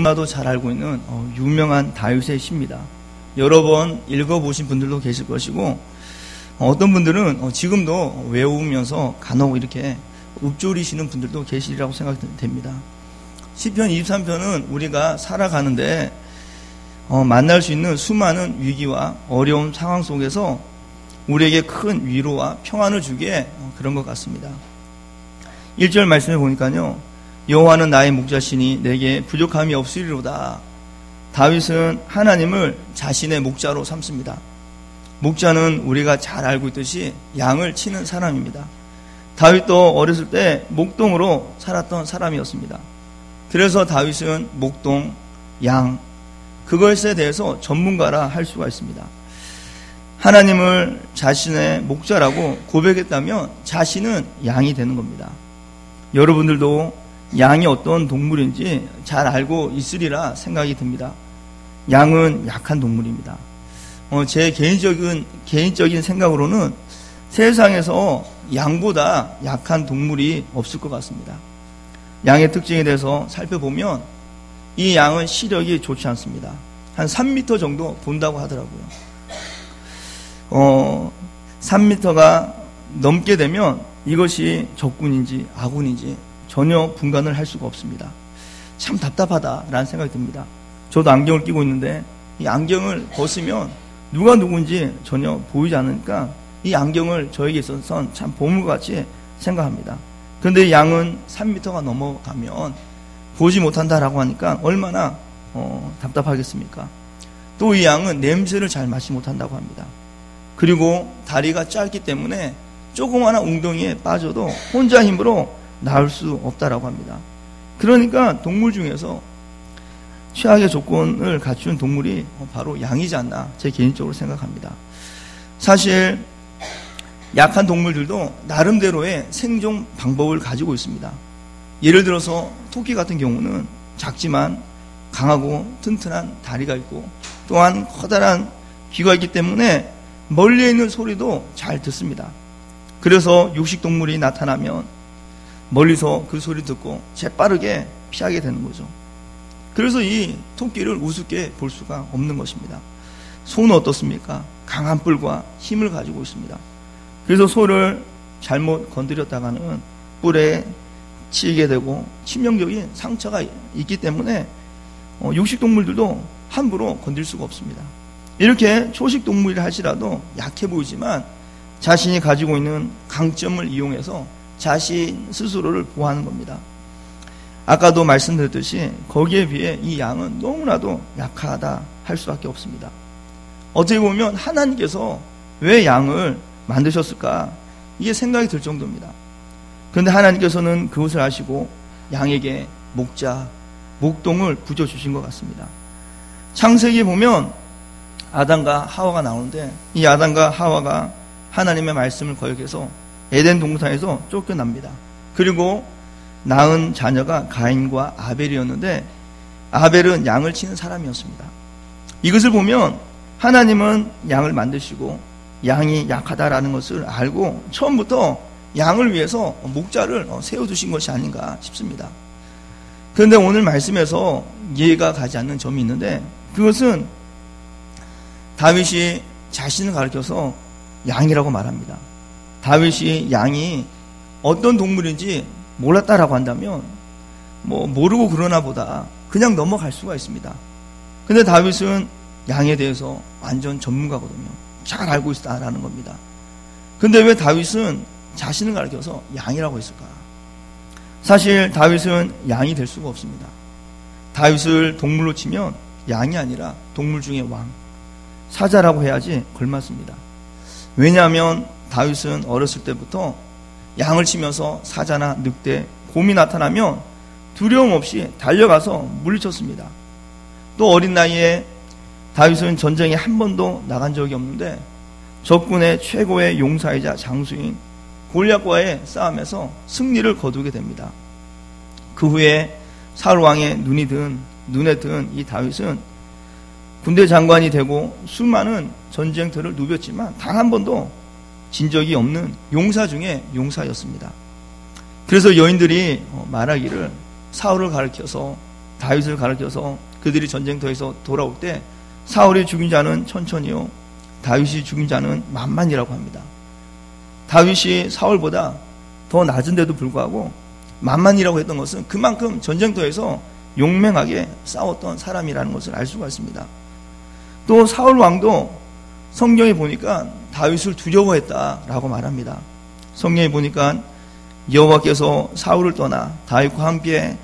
너무나도 잘 알고 있는 유명한 다윗의 시입니다. 여러 번 읽어보신 분들도 계실 것이고 어떤 분들은 지금도 외우면서 간혹 이렇게 읊조리시는 분들도 계시리라고 생각됩니다. 시편 23편은 우리가 살아가는데 만날 수 있는 수많은 위기와 어려운 상황 속에서 우리에게 큰 위로와 평안을 주기에 그런 것 같습니다. 1절 말씀해 보니까요, 여호와는 나의 목자시니 내게 부족함이 없으리로다. 다윗은 하나님을 자신의 목자로 삼습니다. 목자는 우리가 잘 알고 있듯이 양을 치는 사람입니다. 다윗도 어렸을 때 목동으로 살았던 사람이었습니다. 그래서 다윗은 목동, 양, 그것에 대해서 전문가라 할 수가 있습니다. 하나님을 자신의 목자라고 고백했다면 자신은 양이 되는 겁니다. 여러분들도 양이 어떤 동물인지 잘 알고 있으리라 생각이 듭니다. 양은 약한 동물입니다. 제 개인적인 생각으로는 세상에서 양보다 약한 동물이 없을 것 같습니다. 양의 특징에 대해서 살펴보면 이 양은 시력이 좋지 않습니다. 한 3m 정도 본다고 하더라고요. 3m가 넘게 되면 이것이 적군인지 아군인지 전혀 분간을 할 수가 없습니다. 참 답답하다라는 생각이 듭니다. 저도 안경을 끼고 있는데 이 안경을 벗으면 누가 누군지 전혀 보이지 않으니까 이 안경을 저에게 있어서는 참 보물같이 생각합니다. 그런데 양은 3m가 넘어가면 보지 못한다라고 하니까 얼마나 답답하겠습니까? 또 이 양은 냄새를 잘 맡지 못한다고 합니다. 그리고 다리가 짧기 때문에 조그마한 웅덩이에 빠져도 혼자 힘으로 나올 수 없다라고 합니다. 그러니까 동물 중에서 최악의 조건을 갖춘 동물이 바로 양이지 않나 제 개인적으로 생각합니다. 사실 약한 동물들도 나름대로의 생존 방법을 가지고 있습니다. 예를 들어서 토끼 같은 경우는 작지만 강하고 튼튼한 다리가 있고 또한 커다란 귀가 있기 때문에 멀리에 있는 소리도 잘 듣습니다. 그래서 육식동물이 나타나면 멀리서 그 소리 듣고 재빠르게 피하게 되는 거죠. 그래서 이 토끼를 우습게 볼 수가 없는 것입니다. 소는 어떻습니까? 강한 뿔과 힘을 가지고 있습니다. 그래서 소를 잘못 건드렸다가는 뿔에 치이게 되고 치명적인 상처가 있기 때문에 육식동물들도 함부로 건들 수가 없습니다. 이렇게 초식동물이라 할지라도 약해 보이지만 자신이 가지고 있는 강점을 이용해서 자신 스스로를 보호하는 겁니다. 아까도 말씀드렸듯이 거기에 비해 이 양은 너무나도 약하다 할 수밖에 없습니다. 어떻게 보면 하나님께서 왜 양을 만드셨을까 이게 생각이 들 정도입니다. 그런데 하나님께서는 그것을 아시고 양에게 목자, 목동을 부여주신 것 같습니다. 창세기에 보면 아담과 하와가 나오는데 이 아담과 하와가 하나님의 말씀을 거역해서 에덴 동산에서 쫓겨납니다. 그리고 낳은 자녀가 가인과 아벨이었는데 아벨은 양을 치는 사람이었습니다. 이것을 보면 하나님은 양을 만드시고 양이 약하다라는 것을 알고 처음부터 양을 위해서 목자를 세워두신 것이 아닌가 싶습니다. 그런데 오늘 말씀에서 이해가 가지 않는 점이 있는데 그것은 다윗이 자신을 가리켜서 양이라고 말합니다. 다윗이 양이 어떤 동물인지 몰랐다라고 한다면 모르고 그러나 보다 그냥 넘어갈 수가 있습니다. 근데 다윗은 양에 대해서 완전 전문가거든요. 잘 알고 있다라는 겁니다. 근데 왜 다윗은 자신을 가리켜서 양이라고 했을까? 사실 다윗은 양이 될 수가 없습니다. 다윗을 동물로 치면 양이 아니라 동물 중의 왕, 사자라고 해야지 걸맞습니다. 왜냐하면 다윗은 어렸을 때부터 양을 치면서 사자나 늑대, 곰이 나타나면 두려움 없이 달려가서 물리쳤습니다. 또 어린 나이에 다윗은 전쟁에 한 번도 나간 적이 없는데 적군의 최고의 용사이자 장수인 골리앗과의 싸움에서 승리를 거두게 됩니다. 그 후에 사울 왕의 눈에 든 이 다윗은 군대 장관이 되고 수많은 전쟁터를 누볐지만 단 한 번도 진 적이 없는 용사 중에 용사였습니다. 그래서 여인들이 말하기를 사울을 가리켜서 다윗을 가르쳐서 그들이 전쟁터에서 돌아올 때 사울이 죽인 자는 천천히요, 다윗이 죽인 자는 만만이라고 합니다. 다윗이 사울보다 더 낮은데도 불구하고 만만이라고 했던 것은 그만큼 전쟁터에서 용맹하게 싸웠던 사람이라는 것을 알 수가 있습니다. 또 사울 왕도 성경에 보니까 다윗을 두려워했다라고 말합니다. 성경에 보니까 여호와께서 사울을 떠나 다윗과 함께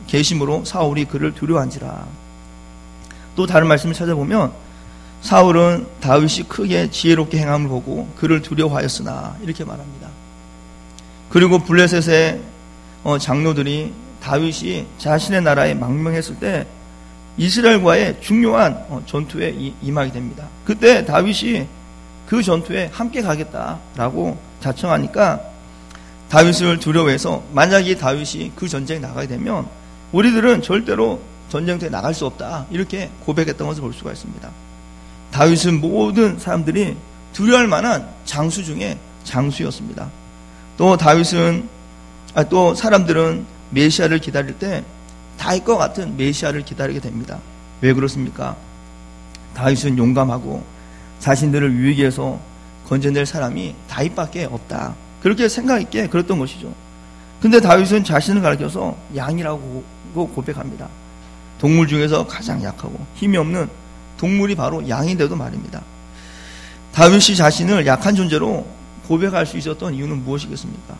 계심으로 사울이 그를 두려워한지라. 또 다른 말씀을 찾아보면 사울은 다윗이 크게 지혜롭게 행함을 보고 그를 두려워하였으나 이렇게 말합니다. 그리고 블레셋의 장로들이 다윗이 자신의 나라에 망명했을 때 이스라엘과의 중요한 전투에 임하게 됩니다. 그때 다윗이 그 전투에 함께 가겠다라고 자청하니까 다윗을 두려워해서 만약에 다윗이 그 전쟁에 나가게 되면 우리들은 절대로 전쟁터에 나갈 수 없다, 이렇게 고백했던 것을 볼 수가 있습니다. 다윗은 모든 사람들이 두려워할 만한 장수 중에 장수였습니다. 또 또 사람들은 메시아를 기다릴 때 다윗과 같은 메시아를 기다리게 됩니다. 왜 그렇습니까? 다윗은 용감하고 자신들을 위기에서 건져낼 사람이 다윗밖에 없다, 그렇게 생각 있게 그랬던 것이죠. 근데 다윗은 자신을 가리켜서 양이라고 고백합니다. 동물 중에서 가장 약하고 힘이 없는 동물이 바로 양인데도 말입니다. 다윗이 자신을 약한 존재로 고백할 수 있었던 이유는 무엇이겠습니까?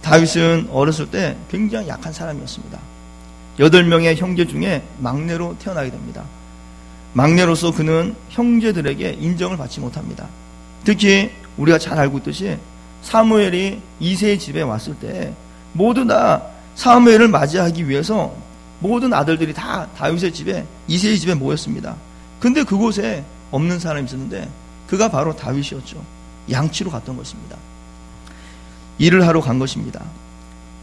다윗은 어렸을 때 굉장히 약한 사람이었습니다. 8명의 형제 중에 막내로 태어나게 됩니다. 막내로서 그는 형제들에게 인정을 받지 못합니다. 특히 우리가 잘 알고 있듯이 사무엘이 이새의 집에 왔을 때 모두 다 사무엘을 맞이하기 위해서 모든 아들들이 다 다윗의 집에, 이새의 집에 모였습니다. 근데 그곳에 없는 사람이 있었는데 그가 바로 다윗이었죠. 양치로 갔던 것입니다. 일을 하러 간 것입니다.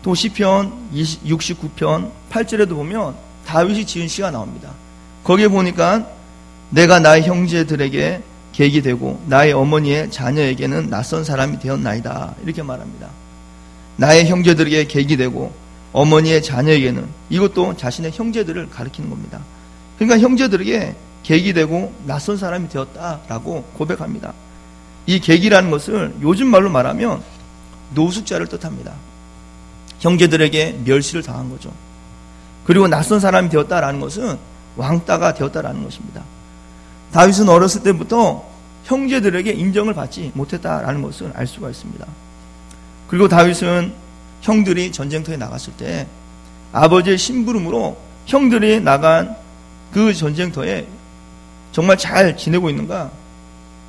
또 시편 69편 8절에도 보면 다윗이 지은 시가 나옵니다. 거기에 보니까 내가 나의 형제들에게 객이 되고 나의 어머니의 자녀에게는 낯선 사람이 되었나이다, 이렇게 말합니다. 나의 형제들에게 객이 되고 어머니의 자녀에게는, 이것도 자신의 형제들을 가리키는 겁니다. 그러니까 형제들에게 객이 되고 낯선 사람이 되었다라고 고백합니다. 이 객이라는 것을 요즘 말로 말하면 노숙자를 뜻합니다. 형제들에게 멸시를 당한 거죠. 그리고 낯선 사람이 되었다라는 것은 왕따가 되었다라는 것입니다. 다윗은 어렸을 때부터 형제들에게 인정을 받지 못했다라는 것을 알 수가 있습니다. 그리고 다윗은 형들이 전쟁터에 나갔을 때 아버지의 심부름으로 형들이 나간 그 전쟁터에 정말 잘 지내고 있는가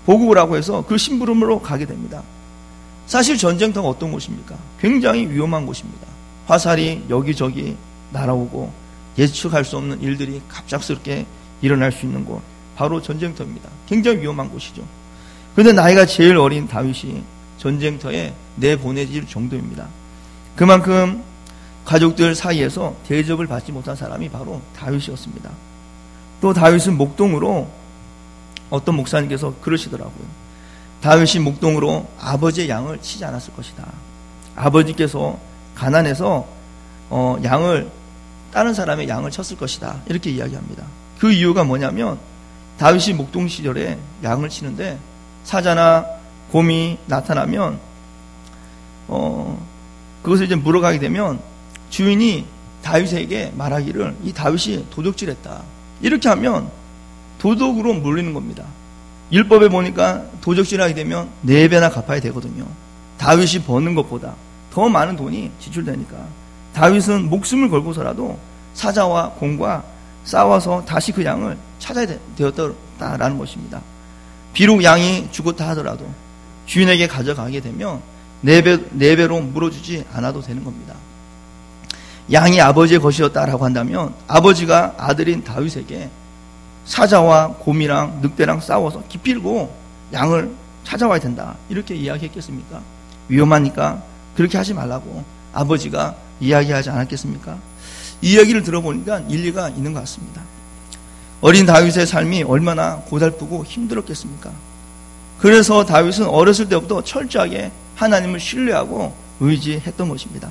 보고 오라고 해서 그 심부름으로 가게 됩니다. 사실 전쟁터가 어떤 곳입니까? 굉장히 위험한 곳입니다. 화살이 여기저기 날아오고 예측할 수 없는 일들이 갑작스럽게 일어날 수 있는 곳, 바로 전쟁터입니다. 굉장히 위험한 곳이죠. 그런데 나이가 제일 어린 다윗이 전쟁터에 내보내질 정도입니다. 그만큼 가족들 사이에서 대접을 받지 못한 사람이 바로 다윗이었습니다. 또 다윗은 목동으로, 어떤 목사님께서 그러시더라고요. 다윗이 목동으로 아버지의 양을 치지 않았을 것이다. 아버지께서 가난해서 다른 사람의 양을 쳤을 것이다, 이렇게 이야기합니다. 그 이유가 뭐냐면 다윗이 목동 시절에 양을 치는데 사자나 곰이 나타나면 그것을 이제 물어가게 되면 주인이 다윗에게 말하기를 이 다윗이 도적질했다, 이렇게 하면 도덕으로 물리는 겁니다. 율법에 보니까 도적질하게 되면 4배나 갚아야 되거든요. 다윗이 버는 것보다 더 많은 돈이 지출되니까 다윗은 목숨을 걸고서라도 사자와 곰과 싸워서 다시 그 양을 찾아야 되었다라는 것입니다. 비록 양이 죽었다 하더라도 주인에게 가져가게 되면 4배로 물어주지 않아도 되는 겁니다. 양이 아버지의 것이었다라고 한다면 아버지가 아들인 다윗에게 사자와 곰이랑 늑대랑 싸워서 기필고 양을 찾아와야 된다, 이렇게 이야기했겠습니까? 위험하니까 그렇게 하지 말라고 아버지가 이야기하지 않았겠습니까? 이 이야기를 들어보니까 일리가 있는 것 같습니다. 어린 다윗의 삶이 얼마나 고달프고 힘들었겠습니까? 그래서 다윗은 어렸을 때부터 철저하게 하나님을 신뢰하고 의지했던 것입니다.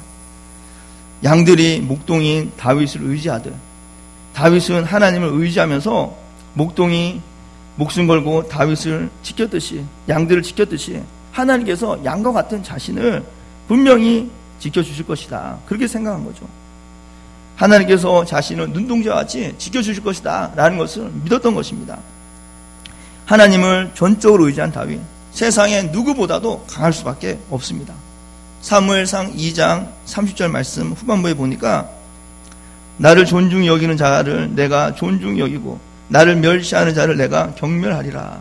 양들이 목동인 다윗을 의지하듯 다윗은 하나님을 의지하면서 목동이 목숨 걸고 다윗을 지켰듯이, 양들을 지켰듯이 하나님께서 양과 같은 자신을 분명히 지켜주실 것이다. 그렇게 생각한 거죠. 하나님께서 자신을 눈동자와 같이 지켜주실 것이다 라는 것을 믿었던 것입니다. 하나님을 전적으로 의지한 다윗, 세상에 누구보다도 강할 수밖에 없습니다. 사무엘상 2장 30절 말씀 후반부에 보니까 나를 존중히 여기는 자를 내가 존중히 여기고 나를 멸시하는 자를 내가 경멸하리라.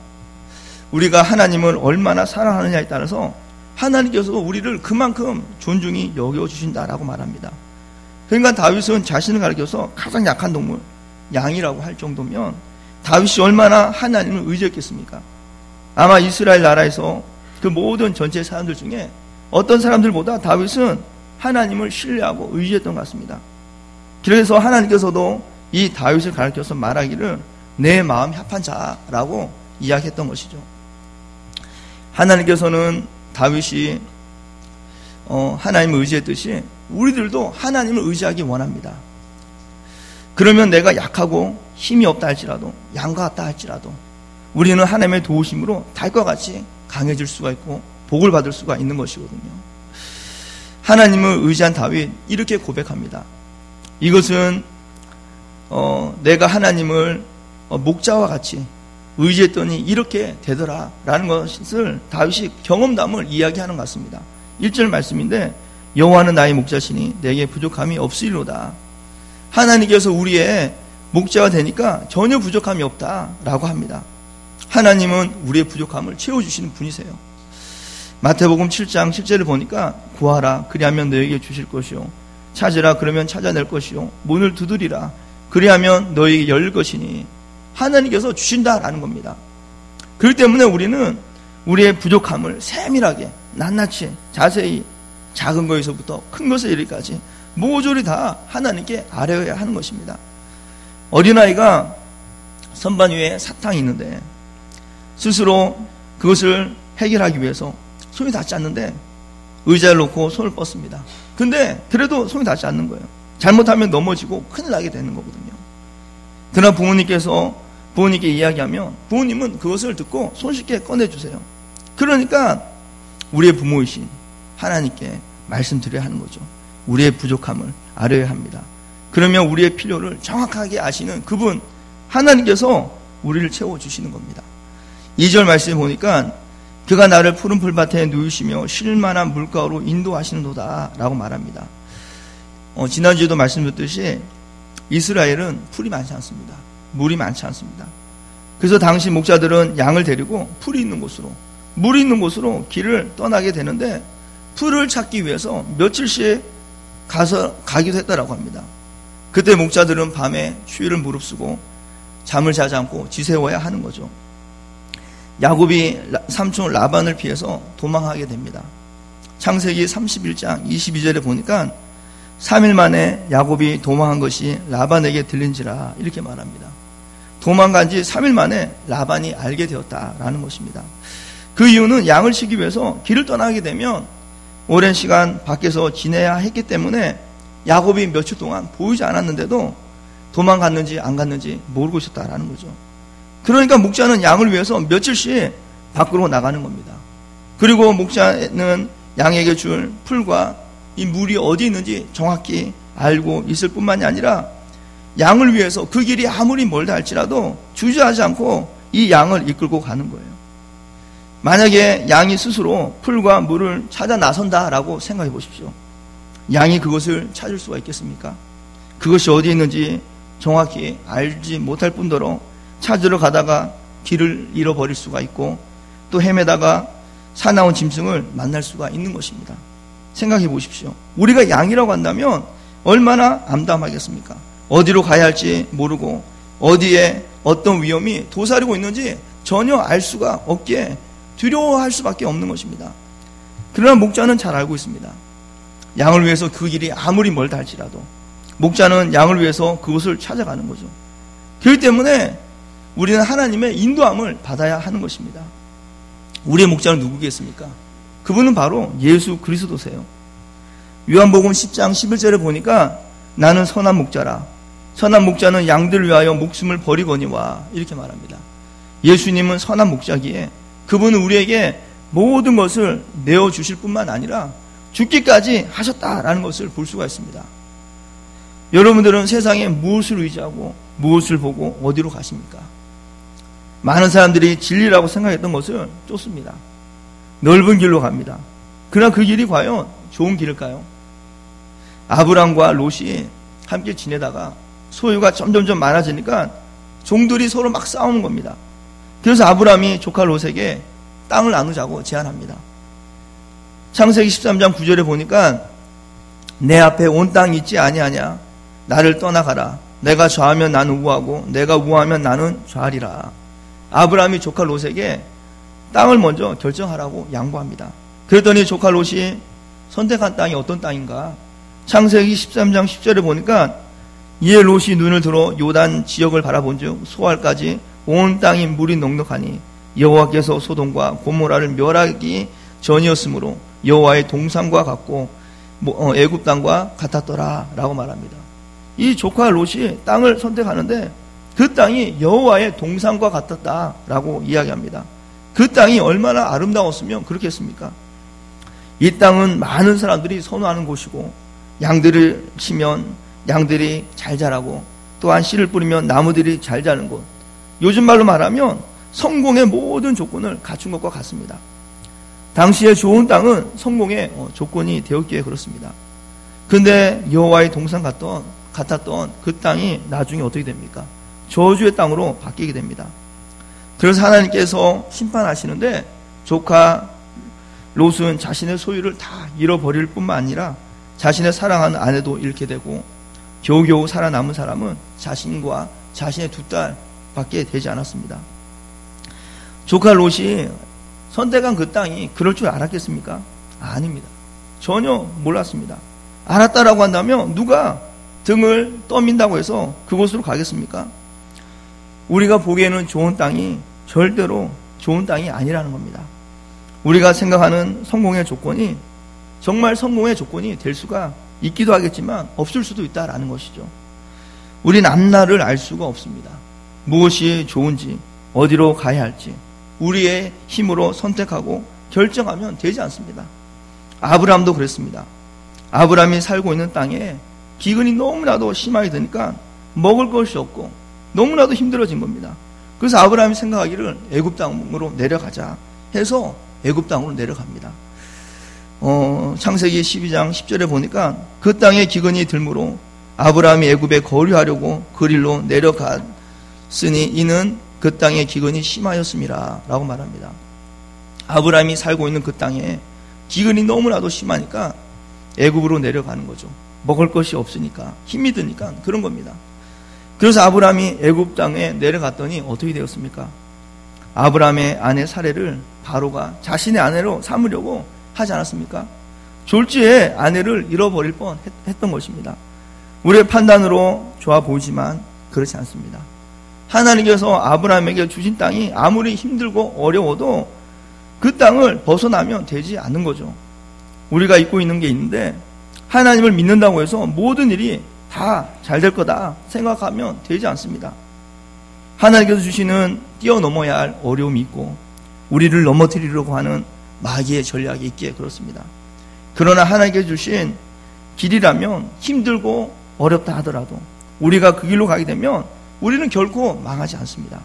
우리가 하나님을 얼마나 사랑하느냐에 따라서 하나님께서 우리를 그만큼 존중히 여겨주신다라고 말합니다. 그러니까 다윗은 자신을 가리켜서 가장 약한 동물, 양이라고 할 정도면 다윗이 얼마나 하나님을 의지했겠습니까? 아마 이스라엘 나라에서 그 모든 전체 사람들 중에 어떤 사람들보다 다윗은 하나님을 신뢰하고 의지했던 것 같습니다. 그래서 하나님께서도 이 다윗을 가리켜서 말하기를 내 마음이 합한 자라고 이야기했던 것이죠. 하나님께서는 다윗이 하나님을 의지했듯이 우리들도 하나님을 의지하기 원합니다. 그러면 내가 약하고 힘이 없다 할지라도, 양과 같다 할지라도 우리는 하나님의 도우심으로 달과 같이 강해질 수가 있고 복을 받을 수가 있는 것이거든요. 하나님을 의지한 다윗 이렇게 고백합니다. 이것은 내가 하나님을 목자와 같이 의지했더니 이렇게 되더라 라는 것을 다윗이 경험담을 이야기하는 것 같습니다. 1절 말씀인데 여호와는 나의 목자시니 내게 부족함이 없으리로다. 하나님께서 우리의 목자가 되니까 전혀 부족함이 없다라고 합니다. 하나님은 우리의 부족함을 채워주시는 분이세요. 마태복음 7장 7절을 보니까 구하라 그리하면 너에게 주실 것이요 찾으라 그러면 찾아낼 것이요 문을 두드리라 그리하면 너에게 열릴 것이니 하나님께서 주신다라는 겁니다. 그렇기 때문에 우리는 우리의 부족함을 세밀하게 낱낱이 자세히 작은 것에서부터 큰 것에 이르기까지 모조리 다 하나님께 아뢰어야 하는 것입니다. 어린아이가 선반 위에 사탕이 있는데 스스로 그것을 해결하기 위해서 손이 닿지 않는데 의자를 놓고 손을 뻗습니다. 근데 그래도 손이 닿지 않는 거예요. 잘못하면 넘어지고 큰일 나게 되는 거거든요. 그러나 부모님께 이야기하면 부모님은 그것을 듣고 손쉽게 꺼내주세요. 그러니까 우리의 부모이신 하나님께 말씀드려야 하는 거죠. 우리의 부족함을 아뢰어야 합니다. 그러면 우리의 필요를 정확하게 아시는 그분 하나님께서 우리를 채워주시는 겁니다. 2절 말씀에 보니까 그가 나를 푸른 풀밭에 누이시며 쉴만한 물가로 인도하시는도다 라고 말합니다. 지난주에도 말씀드렸듯이 이스라엘은 풀이 많지 않습니다. 물이 많지 않습니다. 그래서 당시 목자들은 양을 데리고 풀이 있는 곳으로, 물이 있는 곳으로 길을 떠나게 되는데 풀을 찾기 위해서 며칠씩 가기도 했다라고 합니다. 그때 목자들은 밤에 추위를 무릅쓰고 잠을 자지 않고 지새워야 하는 거죠. 야곱이 삼촌 라반을 피해서 도망하게 됩니다. 창세기 31장 22절에 보니까 3일 만에 야곱이 도망한 것이 라반에게 들린지라 이렇게 말합니다. 도망간 지 3일 만에 라반이 알게 되었다라는 것입니다. 그 이유는 양을 치기 위해서 길을 떠나게 되면 오랜 시간 밖에서 지내야 했기 때문에 야곱이 며칠 동안 보이지 않았는데도 도망갔는지 안 갔는지 모르고 있었다라는 거죠. 그러니까 목자는 양을 위해서 며칠씩 밖으로 나가는 겁니다. 그리고 목자는 양에게 줄 풀과 이 물이 어디 있는지 정확히 알고 있을 뿐만이 아니라 양을 위해서 그 길이 아무리 멀다 할지라도 주저하지 않고 이 양을 이끌고 가는 거예요. 만약에 양이 스스로 풀과 물을 찾아 나선다라고 생각해 보십시오. 양이 그것을 찾을 수가 있겠습니까? 그것이 어디 있는지 정확히 알지 못할 뿐더러 찾으러 가다가 길을 잃어버릴 수가 있고 또 헤매다가 사나운 짐승을 만날 수가 있는 것입니다. 생각해 보십시오. 우리가 양이라고 한다면 얼마나 암담하겠습니까? 어디로 가야 할지 모르고 어디에 어떤 위험이 도사리고 있는지 전혀 알 수가 없기에 두려워할 수밖에 없는 것입니다. 그러나 목자는 잘 알고 있습니다. 양을 위해서 그 길이 아무리 멀다 할지라도 목자는 양을 위해서 그곳을 찾아가는 거죠. 그렇기 때문에 우리는 하나님의 인도함을 받아야 하는 것입니다. 우리의 목자는 누구겠습니까? 그분은 바로 예수 그리스도세요. 요한복음 10장 11절에 보니까 나는 선한 목자라. 선한 목자는 양들을 위하여 목숨을 버리거니와 이렇게 말합니다. 예수님은 선한 목자기에 그분은 우리에게 모든 것을 내어주실 뿐만 아니라 죽기까지 하셨다라는 것을 볼 수가 있습니다. 여러분들은 세상에 무엇을 의지하고 무엇을 보고 어디로 가십니까? 많은 사람들이 진리라고 생각했던 것을 쫓습니다. 넓은 길로 갑니다. 그러나 그 길이 과연 좋은 길일까요? 아브람과 롯이 함께 지내다가 소유가 점점점 많아지니까 종들이 서로 막 싸우는 겁니다. 그래서 아브람이 조카 롯에게 땅을 나누자고 제안합니다. 창세기 13장 9절에 보니까 내 앞에 온 땅이 있지 아니하냐? 나를 떠나가라. 내가 좌하면 나는 우하고 내가 우하면 나는 좌하리라. 아브람이 조카 롯에게 땅을 먼저 결정하라고 양보합니다. 그랬더니 조카 롯이 선택한 땅이 어떤 땅인가? 창세기 13장 10절에 보니까 이에 롯이 눈을 들어 요단 지역을 바라본즉 소알까지 온 땅이 물이 넉넉하니 여호와께서 소돔과 고모라를 멸하기 전이었으므로 여호와의 동산과 같고 애굽 땅과 같았더라 라고 말합니다. 이 조카 롯이 땅을 선택하는데 그 땅이 여호와의 동산과 같았다라고 이야기합니다. 그 땅이 얼마나 아름다웠으면 그렇게 했습니까? 이 땅은 많은 사람들이 선호하는 곳이고 양들을 치면 양들이 잘 자라고 또한 씨를 뿌리면 나무들이 잘 자는 곳. 요즘 말로 말하면 성공의 모든 조건을 갖춘 것과 같습니다. 당시에 좋은 땅은 성공의 조건이 되었기에 그렇습니다. 근데 여호와의 동산 같았던 그 땅이 나중에 어떻게 됩니까? 저주의 땅으로 바뀌게 됩니다. 그래서 하나님께서 심판하시는데 조카 롯은 자신의 소유를 다 잃어버릴 뿐만 아니라 자신의 사랑하는 아내도 잃게 되고 겨우겨우 살아남은 사람은 자신과 자신의 두 딸밖에 되지 않았습니다. 조카 롯이 선택한 그 땅이 그럴 줄 알았겠습니까? 아닙니다. 전혀 몰랐습니다. 알았다라고 한다면 누가 등을 떠민다고 해서 그곳으로 가겠습니까? 우리가 보기에는 좋은 땅이 절대로 좋은 땅이 아니라는 겁니다. 우리가 생각하는 성공의 조건이 정말 성공의 조건이 될 수가 있기도 하겠지만 없을 수도 있다라는 것이죠. 우린 앞날을 알 수가 없습니다. 무엇이 좋은지 어디로 가야 할지 우리의 힘으로 선택하고 결정하면 되지 않습니다. 아브람도 그랬습니다. 아브람이 살고 있는 땅에 기근이 너무나도 심하게 되니까 먹을 것이 없고 너무나도 힘들어진 겁니다. 그래서 아브람이 생각하기를 애굽 땅으로 내려가자 해서 애굽 땅으로 내려갑니다. 창세기 12장 10절에 보니까 그 땅에 기근이 들므로 아브람이 애굽에 거류하려고 그 길로 내려갔으니 이는 그 땅에 기근이 심하였음이라 라고 말합니다. 아브람이 살고 있는 그 땅에 기근이 너무나도 심하니까 애굽으로 내려가는 거죠. 먹을 것이 없으니까 힘이 드니까 그런 겁니다. 그래서 아브람이 애굽 땅에 내려갔더니 어떻게 되었습니까? 아브람의 아내 사레를 바로가 자신의 아내로 삼으려고 하지 않았습니까? 졸지에 아내를 잃어버릴 뻔했던 것입니다. 우리의 판단으로 좋아 보이지만 그렇지 않습니다. 하나님께서 아브람에게 주신 땅이 아무리 힘들고 어려워도 그 땅을 벗어나면 되지 않는 거죠. 우리가 잊고 있는 게 있는데 하나님을 믿는다고 해서 모든 일이 다 잘 될 거다 생각하면 되지 않습니다. 하나님께서 주시는 뛰어넘어야 할 어려움이 있고 우리를 넘어뜨리려고 하는 마귀의 전략이 있기에 그렇습니다. 그러나 하나님께서 주신 길이라면 힘들고 어렵다 하더라도 우리가 그 길로 가게 되면 우리는 결코 망하지 않습니다.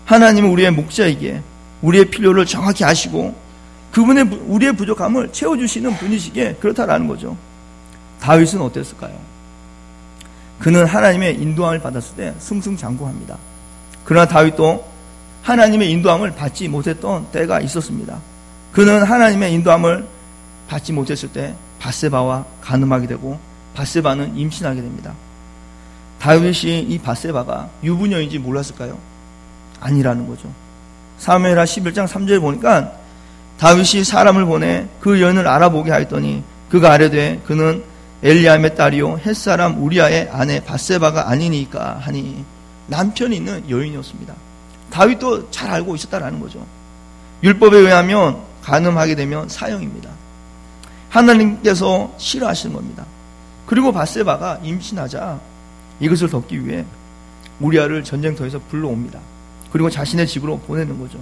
하나님은 우리의 목자이기에 우리의 필요를 정확히 아시고 그분의 우리의 부족함을 채워주시는 분이시기에 그렇다라는 거죠. 다윗은 어땠을까요? 그는 하나님의 인도함을 받았을 때 승승장구합니다. 그러나 다윗도 하나님의 인도함을 받지 못했던 때가 있었습니다. 그는 하나님의 인도함을 받지 못했을 때 밧세바와 간음하게 되고 밧세바는 임신하게 됩니다. 다윗이 이 밧세바가 유부녀인지 몰랐을까요? 아니라는 거죠. 사무엘하 11장 3절에 보니까 다윗이 사람을 보내 그 여인을 알아보게 하였더니 그가 아뢰되 그는 엘리암의 딸이요 햇사람 우리아의 아내 밧세바가 아니니까 하니 남편이 있는 여인이었습니다. 다윗도 잘 알고 있었다라는 거죠. 율법에 의하면 간음하게 되면 사형입니다. 하나님께서 싫어하시는 겁니다. 그리고 밧세바가 임신하자 이것을 덮기 위해 우리아를 전쟁터에서 불러옵니다. 그리고 자신의 집으로 보내는 거죠.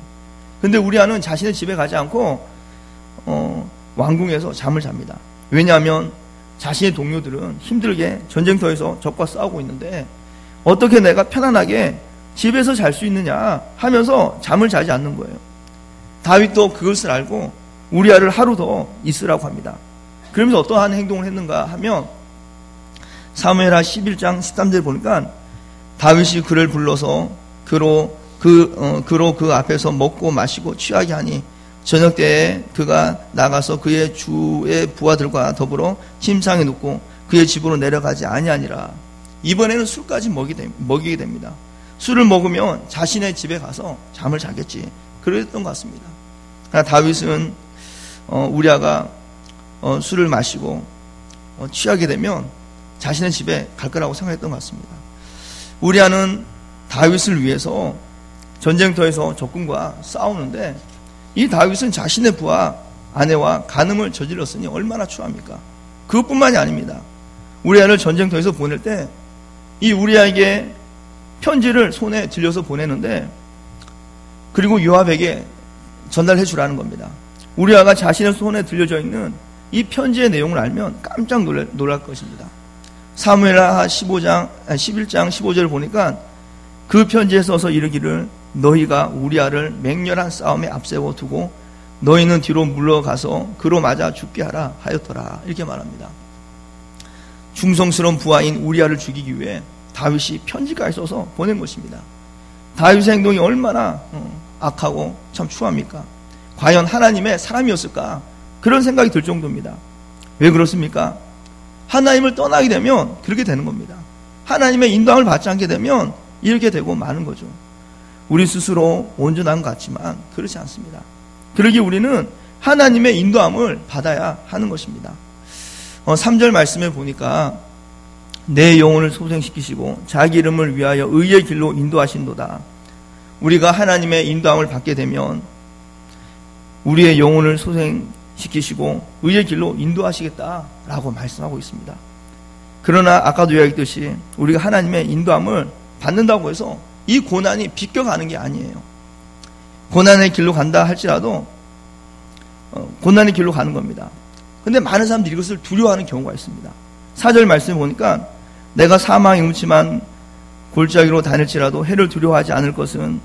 근데 우리아는 자신의 집에 가지 않고 왕궁에서 잠을 잡니다. 왜냐하면 자신의 동료들은 힘들게 전쟁터에서 적과 싸우고 있는데 어떻게 내가 편안하게 집에서 잘 수 있느냐 하면서 잠을 자지 않는 거예요. 다윗도 그것을 알고 우리아를 하루 더 있으라고 합니다. 그러면서 어떠한 행동을 했는가 하면 사무엘하 11장 13절 보니까 다윗이 그를 불러서 그로 그 앞에서 먹고 마시고 취하게 하니 저녁 때에 그가 나가서 그의 주의 부하들과 더불어 침상에 눕고 그의 집으로 내려가지 아니하니라. 이번에는 술까지 먹이게 됩니다. 술을 먹으면 자신의 집에 가서 잠을 자겠지. 그랬던 것 같습니다. 다윗은 우리아가 술을 마시고 취하게 되면 자신의 집에 갈 거라고 생각했던 것 같습니다. 우리아는 다윗을 위해서 전쟁터에서 적군과 싸우는데 이 다윗은 자신의 부하 아내와 간음을 저질렀으니 얼마나 추합니까? 그것뿐만이 아닙니다. 우리아를 전쟁터에서 보낼 때 이 우리아에게 편지를 손에 들려서 보내는데 그리고 요압에게 전달해 주라는 겁니다. 우리아가 자신의 손에 들려져 있는 이 편지의 내용을 알면 깜짝 놀랄 것입니다. 사무엘하 11장 15절을 보니까 그 편지에 써서 이르기를 너희가 우리아를 맹렬한 싸움에 앞세워 두고 너희는 뒤로 물러가서 그로 맞아 죽게 하라 하였더라. 이렇게 말합니다. 충성스러운 부하인 우리아를 죽이기 위해 다윗이 편지까지 써서 보낸 것입니다. 다윗의 행동이 얼마나 악하고 참 추합니까? 과연 하나님의 사람이었을까? 그런 생각이 들 정도입니다. 왜 그렇습니까? 하나님을 떠나게 되면 그렇게 되는 겁니다. 하나님의 인도함을 받지 않게 되면 이렇게 되고 마는 거죠. 우리 스스로 온전한 것 같지만 그렇지 않습니다. 그러기 우리는 하나님의 인도함을 받아야 하는 것입니다. 3절 말씀에 보니까 내 영혼을 소생시키시고 자기 이름을 위하여 의의 길로 인도하신도다. 우리가 하나님의 인도함을 받게 되면 우리의 영혼을 소생시키시고 의의 길로 인도하시겠다라고 말씀하고 있습니다. 그러나 아까도 이야기했듯이 우리가 하나님의 인도함을 받는다고 해서 이 고난이 비껴가는 게 아니에요. 고난의 길로 간다 할지라도 고난의 길로 가는 겁니다. 근데 많은 사람들이 이것을 두려워하는 경우가 있습니다. 4절 말씀을 보니까 내가 사망의 음침한 골짜기로 다닐지라도 해를 두려워하지 않을 것은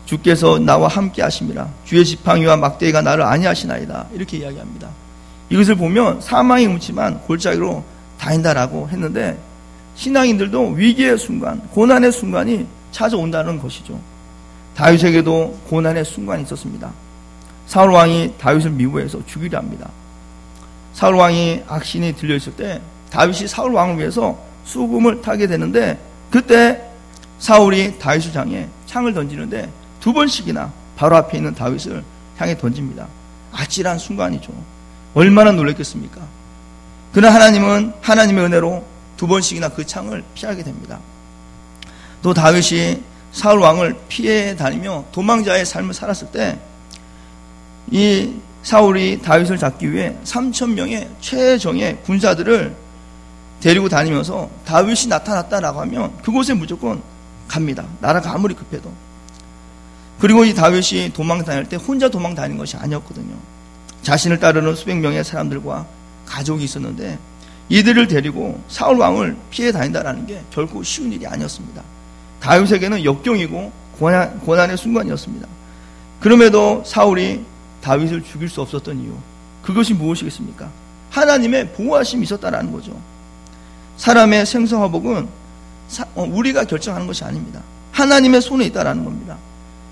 주께서 나와 함께 하심이라. 주의 지팡이와 막대기가 나를 안위하시나이다. 이렇게 이야기합니다. 이것을 보면 사망의 음침한 골짜기로 다닌다라고 했는데 신앙인들도 위기의 순간, 고난의 순간이 찾아온다는 것이죠. 다윗에게도 고난의 순간이 있었습니다. 사울 왕이 다윗을 미워해서 죽이려 합니다. 사울 왕이 악신이 들려있을 때 다윗이 사울 왕을 위해서 수금을 타게 되는데 그때 사울이 다윗을 향해 창을 던지는데 2번씩이나 바로 앞에 있는 다윗을 향해 던집니다. 아찔한 순간이죠. 얼마나 놀랐겠습니까? 그러나 하나님은 하나님의 은혜로 2번씩이나 그 창을 피하게 됩니다. 또 다윗이 사울 왕을 피해 다니며 도망자의 삶을 살았을 때 이 사울이 다윗을 잡기 위해 3,000명의 최정예 군사들을 데리고 다니면서 다윗이 나타났다라고 하면 그곳에 무조건 갑니다. 나라가 아무리 급해도. 그리고 이 다윗이 도망 다닐 때 혼자 도망 다닌 것이 아니었거든요. 자신을 따르는 수백 명의 사람들과 가족이 있었는데 이들을 데리고 사울 왕을 피해 다닌다라는 게 결코 쉬운 일이 아니었습니다. 다윗에게는 역경이고 고난의 순간이었습니다. 그럼에도 사울이 다윗을 죽일 수 없었던 이유, 그것이 무엇이겠습니까? 하나님의 보호하심이 있었다라는 거죠. 사람의 생사화복은 우리가 결정하는 것이 아닙니다. 하나님의 손에 있다라는 겁니다.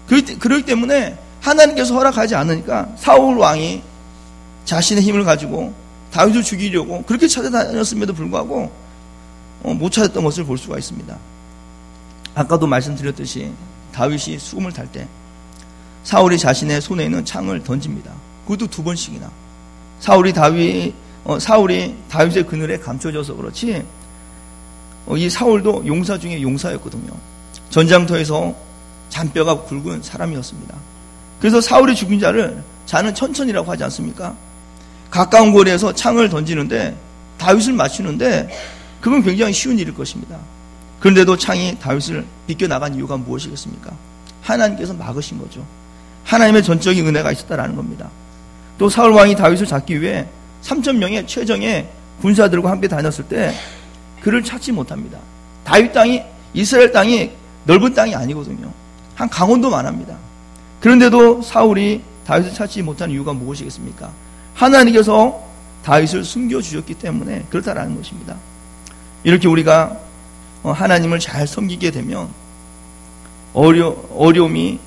그렇기 때문에 하나님께서 허락하지 않으니까 사울 왕이 자신의 힘을 가지고 다윗을 죽이려고 그렇게 찾아다녔음에도 불구하고 못 찾았던 것을 볼 수가 있습니다. 아까도 말씀드렸듯이 다윗이 수금을 탈 때 사울이 자신의 손에 있는 창을 던집니다. 그것도 2번씩이나. 사울이 다윗의 그늘에 감춰져서 그렇지 이 사울도 용사 중에 용사였거든요. 전장터에서 잔뼈가 굵은 사람이었습니다. 그래서 사울이 죽인 자는 천천히라고 하지 않습니까? 가까운 거리에서 창을 던지는데 다윗을 맞추는데 그건 굉장히 쉬운 일일 것입니다. 그런데도 창이 다윗을 비껴나간 이유가 무엇이겠습니까? 하나님께서 막으신 거죠. 하나님의 전적인 은혜가 있었다라는 겁니다. 또 사울 왕이 다윗을 잡기 위해 3,000명의 최정의 군사들과 함께 다녔을 때 그를 찾지 못합니다. 다윗 땅이, 이스라엘 땅이 넓은 땅이 아니거든요. 한 강원도만 합니다. 그런데도 사울이 다윗을 찾지 못한 이유가 무엇이겠습니까? 하나님께서 다윗을 숨겨주셨기 때문에 그렇다라는 것입니다. 이렇게 우리가 하나님을 잘 섬기게 되면 어려움이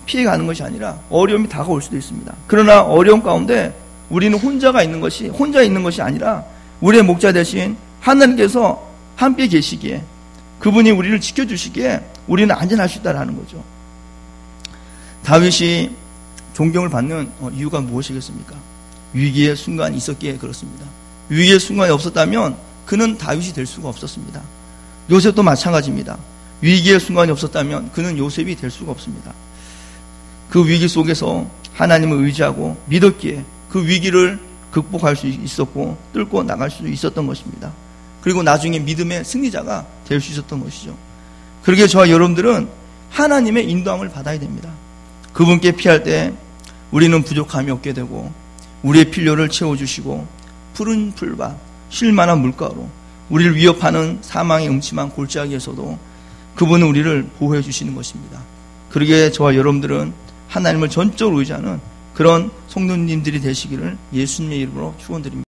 피해가는 것이 아니라 어려움이 다가올 수도 있습니다. 그러나 어려움 가운데 우리는 혼자 있는 것이 아니라 우리의 목자 대신 하나님께서 함께 계시기에 그분이 우리를 지켜주시기에 우리는 안전할 수 있다는 거죠. 다윗이 존경을 받는 이유가 무엇이겠습니까? 위기의 순간이 있었기에 그렇습니다. 위기의 순간이 없었다면 그는 다윗이 될 수가 없었습니다. 요셉도 마찬가지입니다. 위기의 순간이 없었다면 그는 요셉이 될 수가 없습니다. 그 위기 속에서 하나님을 의지하고 믿었기에 그 위기를 극복할 수 있었고 뚫고 나갈 수 있었던 것입니다. 그리고 나중에 믿음의 승리자가 될 수 있었던 것이죠. 그러기에 저와 여러분들은 하나님의 인도함을 받아야 됩니다. 그분께 피할 때 우리는 부족함이 없게 되고 우리의 필요를 채워주시고 푸른 풀밭, 쉴만한 물가로 우리를 위협하는 사망의 음침한 골짜기에서도 그분은 우리를 보호해 주시는 것입니다. 그러기에 저와 여러분들은 하나님을 전적으로 의지하는 그런 성도님들이 되시기를 예수님의 이름으로 축원드립니다.